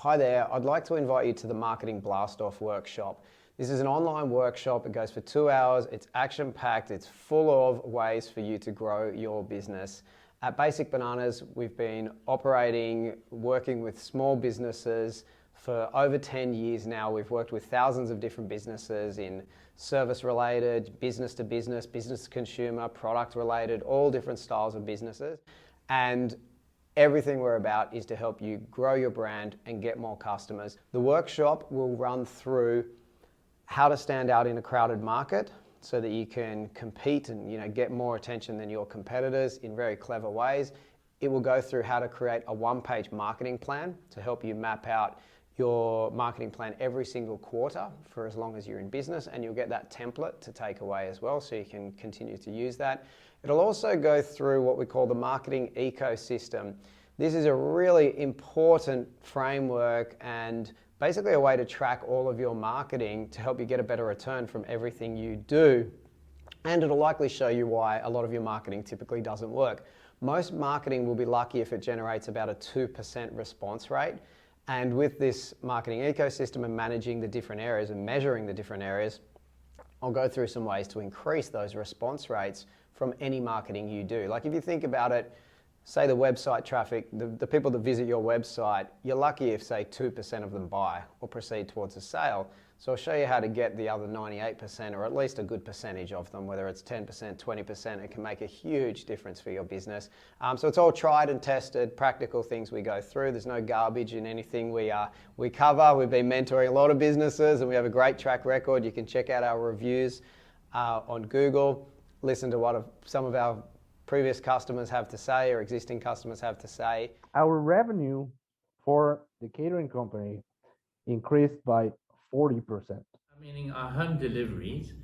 Hi there, I'd like to invite you to the Marketing Blast-Off workshop. This is an online workshop, it goes for 2 hours, it's action-packed, it's full of ways for you to grow your business. At Basic Bananas, we've been operating, working with small businesses for over 10 years now. We've worked with thousands of different businesses in service-related, business-to-business, business-to-consumer, product-related, all different styles of businesses. And everything we're about is to help you grow your brand and get more customers. The workshop will run through how to stand out in a crowded market so that you can compete and get more attention than your competitors in very clever ways. It will go through how to create a one-page marketing plan to help you map out your marketing plan every single quarter for as long as you're in business, and you'll get that template to take away as well so you can continue to use that. It'll also go through what we call the marketing ecosystem. This is a really important framework and basically a way to track all of your marketing to help you get a better return from everything you do. And it'll likely show you why a lot of your marketing typically doesn't work. Most marketing will be lucky if it generates about a 2% response rate. And with this marketing ecosystem and managing the different areas and measuring the different areas, I'll go through some ways to increase those response rates from any marketing you do. Like if you think about it, say the website traffic, the people that visit your website, you're lucky if say 2% of them buy or proceed towards a sale. So I'll show you how to get the other 98%, or at least a good percentage of them, whether it's 10%, 20%, it can make a huge difference for your business. So it's all tried and tested, practical things we go through. There's no garbage in anything we cover. We've been mentoring a lot of businesses and we have a great track record. You can check out our reviews on Google, listen to what some of our previous customers have to say or existing customers have to say. Our revenue for the catering company increased by 40%. Meaning our home deliveries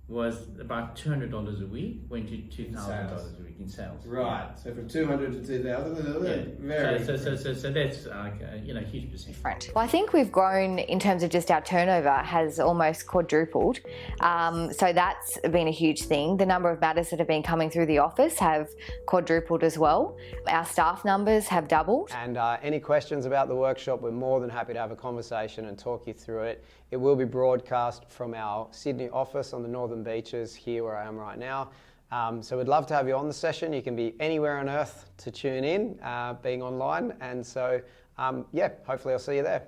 was about $200 a week, went to $2,000 a week in sales. Right, yeah. So from 200 to 2,000, very so that's like a huge percentage. Different. Well, I think we've grown in terms of just our turnover has almost quadrupled. So that's been a huge thing. The number of matters that have been coming through the office have quadrupled as well. Our staff numbers have doubled. And any questions about the workshop, we're more than happy to have a conversation and talk you through it. It will be broadcast from our Sydney office on the Northern Beaches, here where I am right now. So we'd love to have you on the session. You can be anywhere on earth to tune in, being online. And so, hopefully I'll see you there.